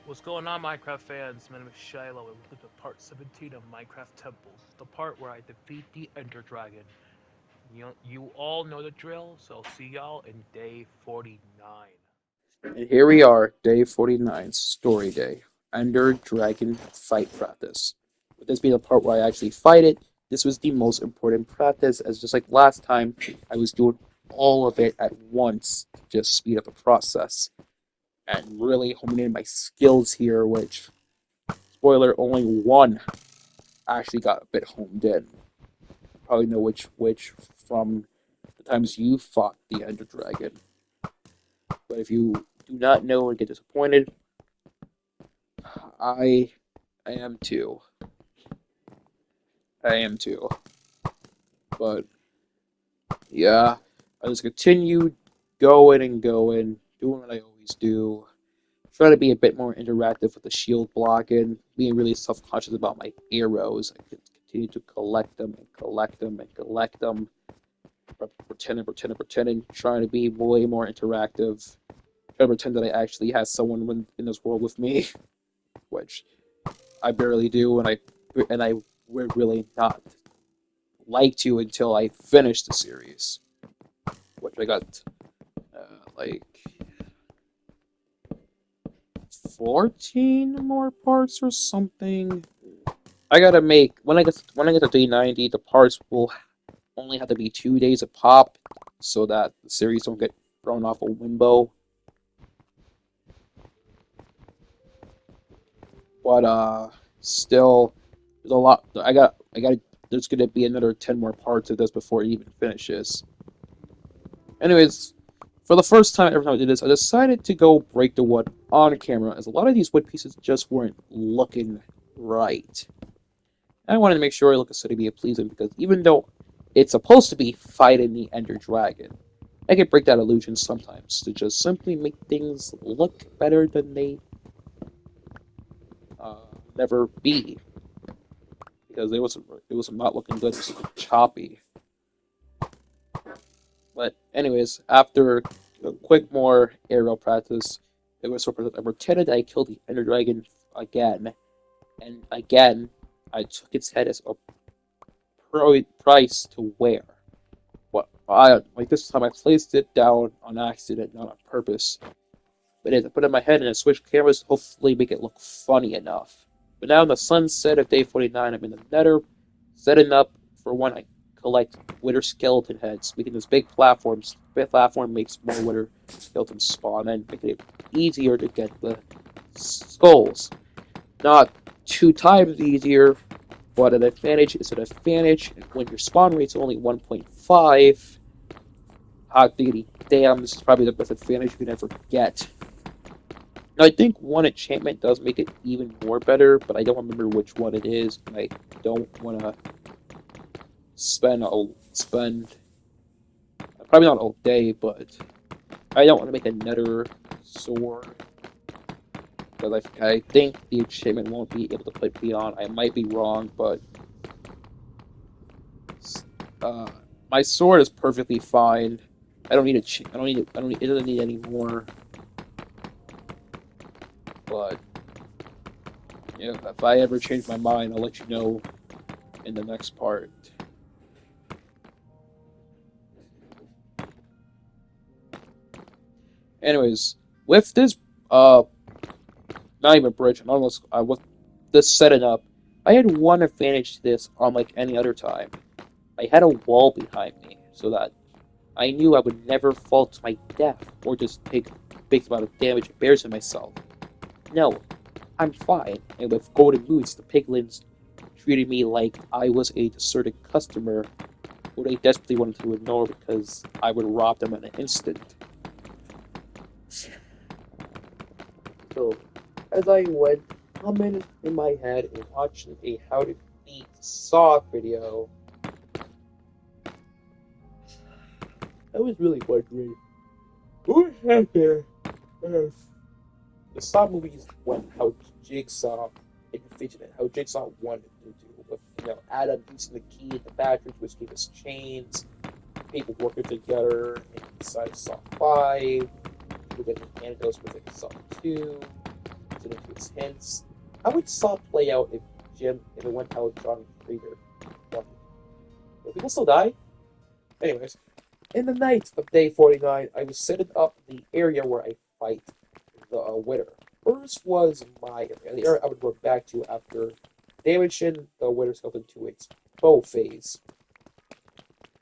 What's going on, Minecraft fans? My name is Shiloh, and welcome to part 17 of Minecraft Temples, the part where I defeat the Ender Dragon. You all know the drill, so see y'all in day 49. And here we are, day 49, story day. Ender Dragon fight practice. With this being the part where I actually fight it, this was the most important practice, as just like last time, I was doing all of it at once to just speed up the process. And really homing in my skills here, which, spoiler, only one actually got a bit homed in. Probably know which from the times you fought the Ender Dragon. But if you do not know and get disappointed, I I am too. I am too. But yeah, I just continue going and going, doing what I always do. Try to be a bit more interactive with the shield blocking, being really self-conscious about my arrows. I could continue to collect them and collect them and collect them. Pretending, trying to be way more interactive. Try to pretend that I actually have someone in this world with me, which I barely do, and I would really not like to until I finish the series, which I got like 14 more parts or something. I gotta make when I get to day 90, the parts will only have to be 2 days a pop, so that the series don't get thrown off a limbo. But still, there's a lot. I got. There's gonna be another 10 more parts of this before it even finishes. Anyways, for the first time ever time I did this, I decided to go break the wood on camera, as a lot of these wood pieces just weren't looking right. And I wanted to make sure it looked aesthetically pleasing, because even though it's supposed to be fighting the Ender Dragon, I can break that illusion sometimes to just simply make things look better than they uh, never be, because it was not looking good. It was choppy. But anyways, after a quick more aerial practice, it was sort of I pretended I killed the Ender Dragon again, and again I took its head as a price to wear. But I like this time I placed it down on accident, not on purpose. But as I put it in my head and I switched cameras, hopefully make it look funny enough. But now in the sunset of day 49, I'm in the nether, setting up for when I collect wither skeleton heads, making this big platforms. The platform makes more wither skeletons spawn and making it easier to get the skulls. Not 2 times easier, but an advantage is an advantage, and when your spawn rate's only 1.5, hot diggity damn, this is probably the best advantage you can ever get. Now, I think one enchantment does make it even more better, but I don't remember which one it is, and I don't want to spend probably not all day, but I don't want to make another sword, because I think the enchantment won't be able to put me on. I might be wrong, but my sword is perfectly fine. I don't need I don't need it doesn't need any more. But yeah, if I ever change my mind, I'll let you know in the next part. Anyways, with this not even bridge, I'm almost with this setting up, I had one advantage to this unlike any other time. I had a wall behind me, so that I knew I would never fall to my death or just take a big amount of damage and embarrassing myself. No, I'm fine, and with golden boots, the piglins treated me like I was a deserted customer who they desperately wanted to ignore because I would rob them in an instant. So, as I went humming in my head and watching a How to Beat Saw video, I was really wondering what happened if the Saw movies went how Jigsaw envisioned it, how Jigsaw wanted to do, with Adam using the key in the bathroom to escape his chains, people working together inside Saw 5, people getting anecdotes within Saw 2, listening to his hints. How would Saw play out if it went how John Krieger wanted? Will people still die? Anyways, in the night of day 49, I was setting up the area where I fight the Witter. First was my area, the area I would go back to after damaging the Witter skeleton to its bow phase.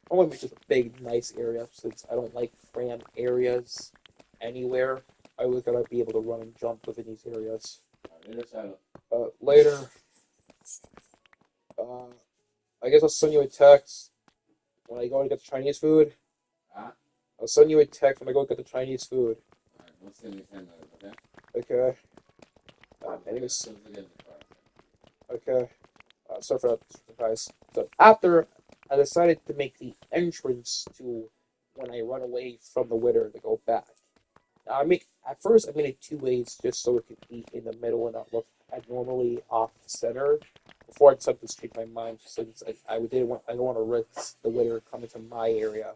I want to make just a big, nice area since I don't like cram areas anywhere. I was gonna be able to run and jump within these areas. Later, uh, I guess I'll send you a text when I go to get the Chinese food. I'll send you a text when I go get the Chinese food. Okay. Anyways, okay. Sorry for that, guys. So after I decided to make the entrance to when I run away from the Witter to go back. Now at first I made it two ways just so it could be in the middle and not look abnormally off center. Before I decided to change my mind since I don't want to risk the Witter coming to my area.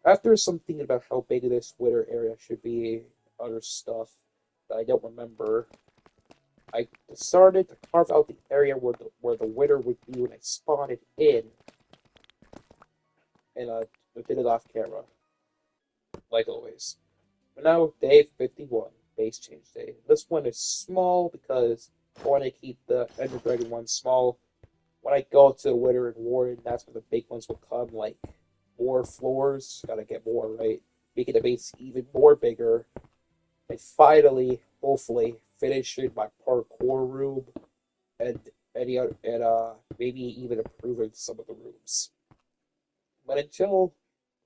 After some thinking about how big this Witter area should be, other stuff that I don't remember, I started to carve out the area where the Witter would be when I spawned it in, and I did it off camera, like always. But now, day 51, base change day. This one is small because I want to keep the Ender Dragon one small. When I go to the Witter and Warden, that's when the big ones will come, like more floors. Gotta get more, right? Making the base even more bigger. And finally, hopefully, finishing my parkour room and any other, and maybe even improving some of the rooms. But until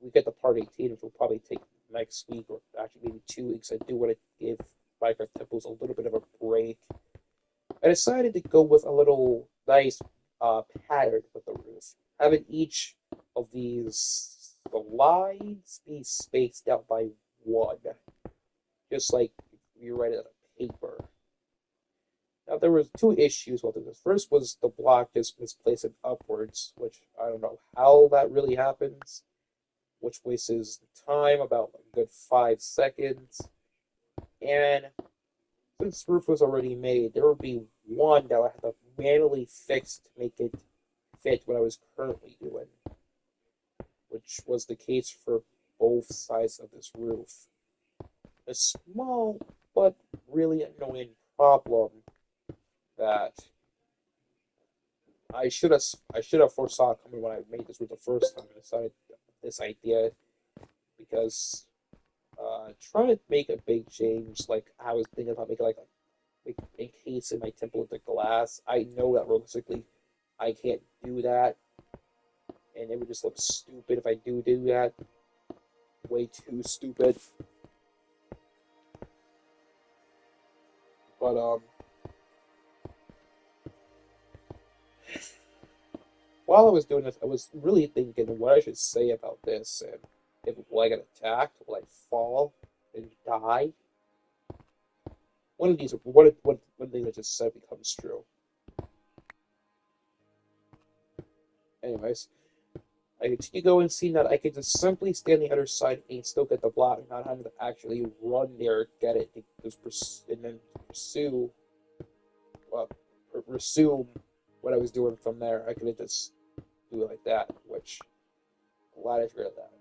we get to part 18, which will probably take next week or actually maybe 2 weeks, I do want to give Minecraft Temples a little bit of a break. I decided to go with a little nice pattern with the roof, having each of these lines be spaced out by one, just like you write it on a paper. Now there were two issues with this. First was the block just misplacing upwards, which I don't know how that really happens, which wastes time about a good 5 seconds. And since the roof was already made, there would be one that I had to manually fix to make it fit what I was currently doing, which was the case for both sides of this roof. A small but really annoying problem that I should have foresaw coming when I made this roof the first time. I decided this idea because trying to make a big change, like I was thinking about making like encasing my temple with the glass. I know that realistically I can't do that, and it would just look stupid if I do that. Way too stupid. But while I was doing this, I was really thinking what I should say about this, and if will I get attacked, will I fall and die? One of these, one thing I just said becomes true. Anyways, I continue going, seeing that I could just simply stay on the other side and still get the block, not having to actually run there, get it, and then pursue, well, resume what I was doing from there. I could have just do it like that, which I'm glad I figured that.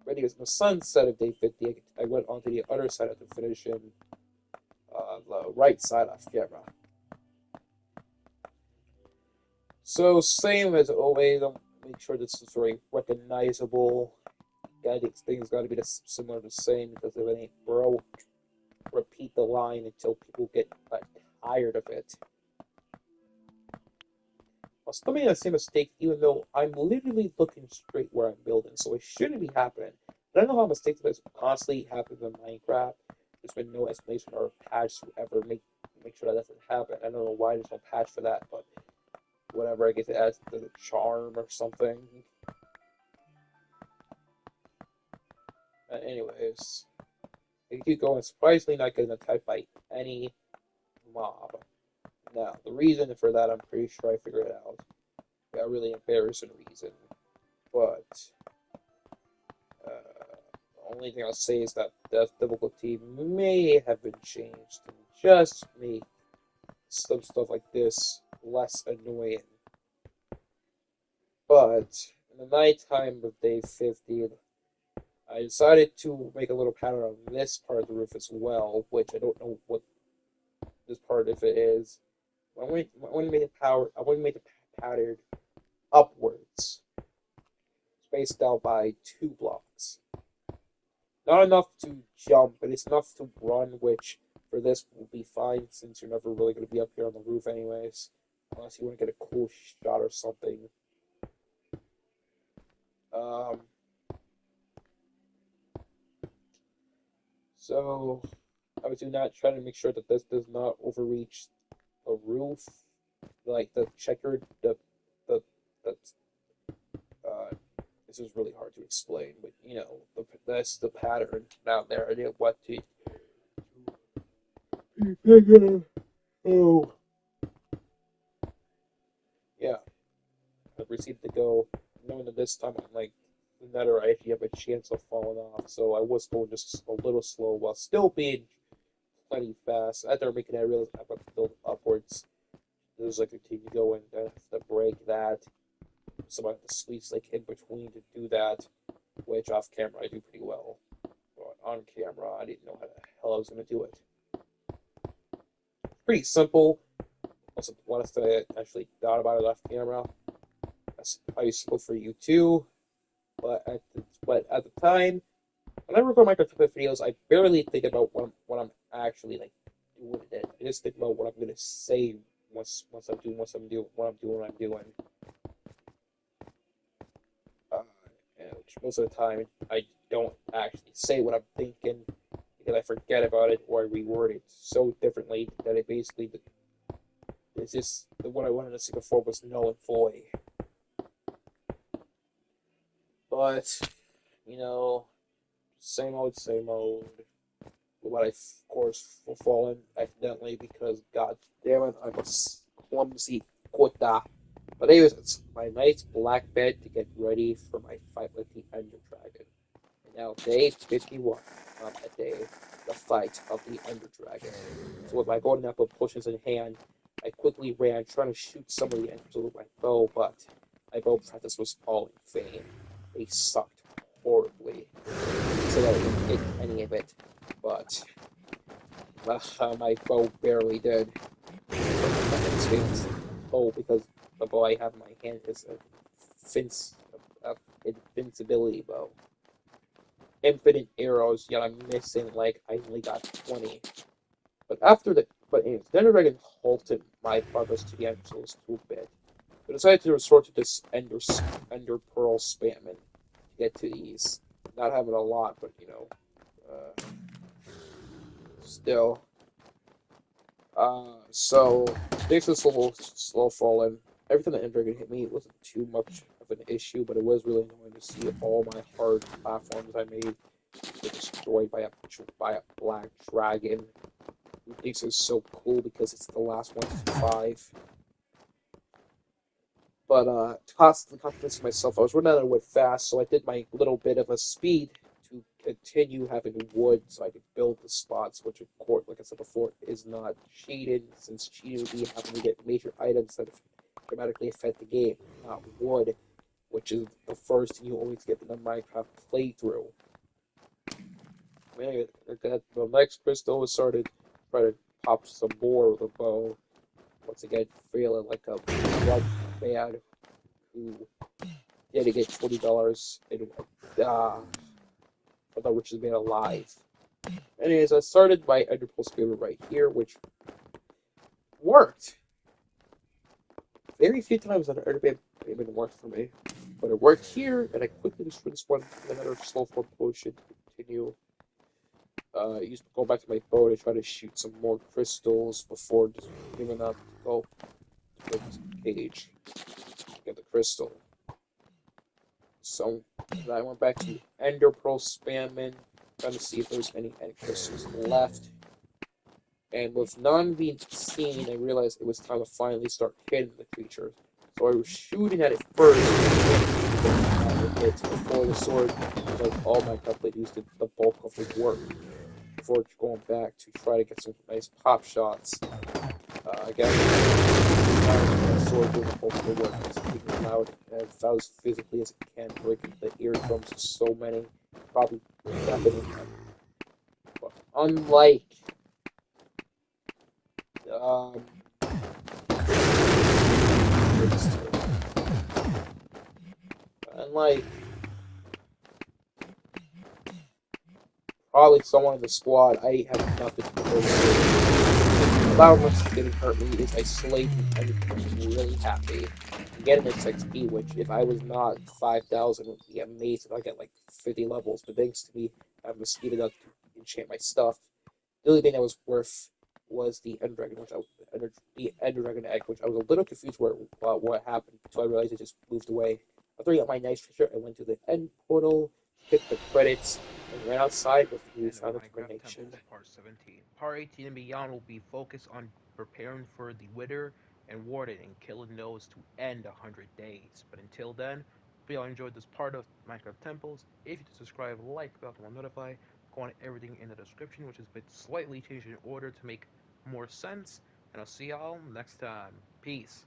But anyways, in the sunset of day 50, I went onto the other side of the finishing, the right side off camera. So same as always, I'll make sure this is very recognizable. Things got to be similar to the same, because if it ain't broke, repeat the line until people get tired of it. I'm still making the same mistake, even though I'm literally looking straight where I'm building, so it shouldn't be happening. I don't know how mistakes like this constantly happen in Minecraft. There's been no explanation or patch to ever make sure that doesn't happen. I don't know why there's no patch for that, but whatever. I guess it adds to the charm or something. Anyways, I keep going. Surprisingly, not getting attacked by any mob. Now, the reason for that, I'm pretty sure I figured it out. A really embarrassing reason. But only thing I'll say is that the difficulty may have been changed to just make some stuff like this less annoying. But in the nighttime of day 50, I decided to make a little pattern on this part of the roof as well, which I don't know what this part of it is. I want to make the pattern upwards, spaced out by 2 blocks. Not enough to jump, but it's enough to run, which for this will be fine since you're never really going to be up here on the roof anyways, unless you want to get a cool shot or something. So I was doing that, trying to make sure that this does not overreach the roof, like the checkered, the uh, this is really hard to explain, but you know, that's the pattern down there. I didn't want to. Oh, yeah. I received to go, knowing that this time I'm like never actually have a chance of falling off, so I was going just a little slow while still being plenty fast. After making that, I realized I have to build upwards. There's like a continue going, I have to break that. So I have to squeeze like in between to do that, which off camera I do pretty well. But on camera, I didn't know how the hell I was going to do it. Pretty simple. Also, once I actually thought about it off camera, that's how useful for you too. But at the time, when I record Minecraft videos, I barely think about what I'm actually like doing it. I just think about what I'm going to say once I'm doing what I'm doing. Which most of the time I don't actually say what I'm thinking because I forget about it or I reword it so differently that it basically it's just what I wanted to say before was null and void. But you know, same old. But I, of course, fallen accidentally because, god damn it, I'm a clumsy quota. But anyways, it's my nice black bed to get ready for my fight with the Ender Dragon. And now, day 51 on that day, the fight of the Ender Dragon. So with my golden apple potions in hand, I quickly ran, trying to shoot some of the Enders with my bow, but my bow practice was all in vain. They sucked horribly. So that I didn't hit any of it. But my bow barely did. Oh, because the bow I have in my hand is a invincibility bow. Infinite arrows, yet I'm missing like I only got 20. But anyways, the Ender Dragon halted my progress to the end so it was too bit. I decided to resort to this Ender Pearl spamming to get to these. Not having a lot, but you know, still. So this was a little slow falling. Everything that Ender Dragon hit me wasn't too much of an issue, but it was really annoying to see all my hard platforms I made get destroyed by a black dragon. Who thinks it's so cool because it's the last one to survive. But to convince myself, I was running out of wood fast, so I did my little bit of a speed to continue having wood so I could build the spots, which of course, like I said before, is not cheated, since cheating would be having to get major items that dramatically affect the game, not wood, which is the first thing you always get in the Minecraft playthrough. Anyway, the next crystal started trying to pop some more with a bow. Once again, feeling like a blood man who had to get $20 in for the richest man alive. Anyways, I started my Ender Pearl Spear right here, which worked. Very few times that Ender Dragon worked for me, but it worked here, and I quickly destroyed this one with another slow form potion to continue. Go back to my bow to try to shoot some more crystals before just giving up to go to this cage to get the crystal. So I went back to Ender Pearl spamming, trying to see if there's any end crystals left. And with none being seen, I realized it was time to finally start hitting the creature. So I was shooting at it first, credits before the sword, like all my played used the bulk of the work before going back to try to get some nice pop shots. Again, the sword doing the bulk of the work, speaking loud as physically as it can, breaking the eardrums of so many, probably deafening them. But um, unlike probably someone in the squad, I have nothing to compare to. About what's getting hurt me is I slayed the enemy really happy. I'm getting this XP, which if I was not 5,000 would be amazing. I get like 50 levels, but thanks to me, I have speeded up to enchant my stuff. The only thing that was worth was the Ender Dragon, the Ender Dragon egg, which I was a little confused what happened, so I realized it just moved away. After I got my nice treasure, I went to the end portal, hit the credits, and ran outside with the End of sound of Minecraft termination. Temples, Part 17. Part 18 and beyond will be focused on preparing for the Wither and Warden and killing those to end 100 days. But until then, hope y'all enjoyed this part of Minecraft Temples. If you subscribe, like, bell to notify, go on everything in the description, which has been slightly changed in order to make more sense. And I'll see y'all next time. Peace.